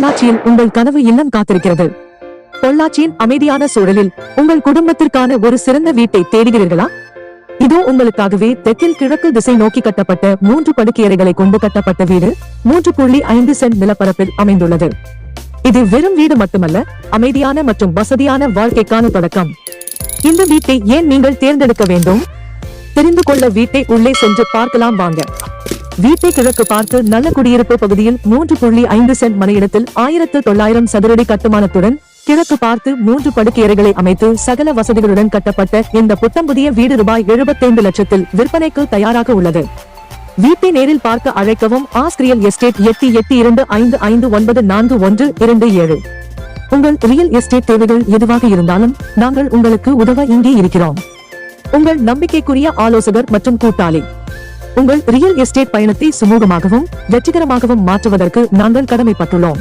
பொள்ளாச்சியில் உங்கள் கனவு இல்லம் காத்திருக்கிறது. பொள்ளாச்சியின் அமைதியான சூழலில் உங்கள் குடும்பத்திற்கான ஒரு சிறந்த வீட்டை தேடுகிறீர்களா? இதோ உங்களுக்காகவே தெற்கில் கிழக்கு திசை நோக்கி கட்டப்பட்ட 3 படுக்கையறைகளை கொண்டு கட்டப்பட்ட வீடு 3.5 சென்ட் நிலப்பரப்பில் அமைந்துள்ளது. இது வெறும் வீடு மட்டுமல்ல, அமைதியான மற்றும் வசதியான வாழ்க்கைக்கான தொடக்கம். இந்த வீட்டை ஏன் நீங்கள் தேர்ந்தெடுக்க வேண்டும்? தெரிந்து கொள்ள வீட்டை உள்ளே சென்று பார்க்கலாம் வாங்க. வீட்டை கிழக்கு பார்த்து நல்ல குடியிருப்பு பகுதியில் 3.5 சென்ட் மனையிடத்தில் 1900 சதுரடி கட்டுமானத்துடன் கிழக்கு பார்த்து 3 படுக்கையறைகளை அமைத்து சகல வசதிகளுடன் கட்டப்பட்ட இந்த புத்தம்புதிய வீடு ரூபாய் 75 லட்சத்தில் விற்பனைக்கு தயாராக உள்ளது. வீட்டை நேரில் பார்க்க அழைக்கவும். ஆஸ்திரியல் எஸ்டேட் 882555942127. உங்கள் ரியல் எஸ்டேட் தேவைகள் எதுவாக இருந்தாலும் நாங்கள் உங்களுக்கு உதவ இங்கே இருக்கிறோம். உங்கள் நம்பிக்கைக்குரிய ஆலோசகர் மற்றும் கூட்டாளி. உங்கள் ரியல் எஸ்டேட் பயணத்தை சுமூகமாகவும் வெற்றிகரமாகவும் மாற்றுவதற்கு நாங்கள் கடமைப்பட்டுள்ளோம்.